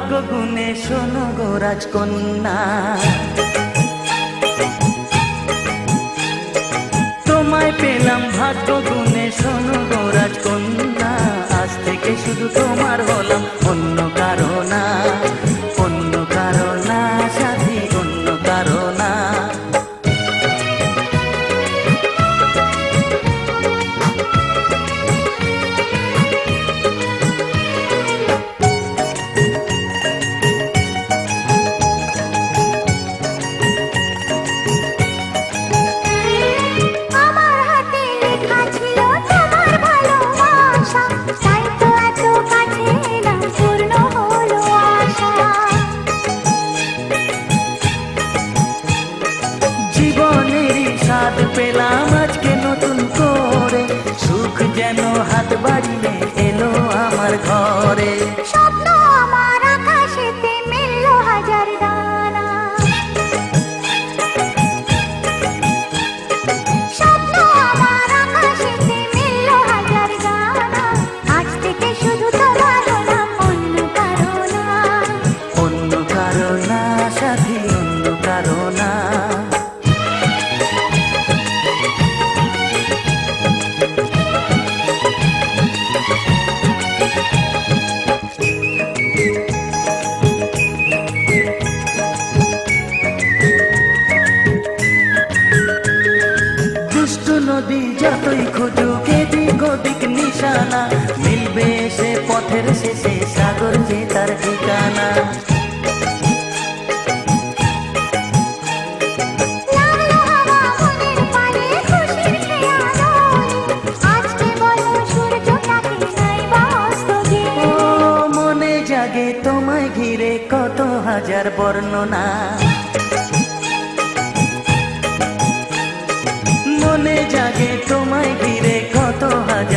ভাগ্য গুণে শোনো গো রাজকন্যা, তোমায় পেলাম ভাগ্য গুণে শোনো গো রাজকন্যা। আজ থেকে শুধু তোমার হলাম, অন্য কারো না, অন্য কারো না সাথী, অন্য কারো না। স্বাদ পেলাম আজকে নতুন করে, সুখ যেন হাত বাড়িয়ে এলো আমার ঘরে। স্বপ্ন আমার আকাশেতে মেললো হাজার দানা, স্বপ্ন আমার আকাশেতে মেললো হাজার দানা। আজ থেকে শুধু তোমার হলাম, অন্য কারো না, অন্য কারো না সাথী, অন্য কারো না। নদী যতই খুঁজুক এদিক ওদিক নিশানা, মিলবে সে পথের শেষে সাগর যে তার ঠিকানা। মনে জাগে তোমায় ঘিরে কত হাজার বর্ণনা, মনে জাগে তোমায় ঘিরে কত হাজার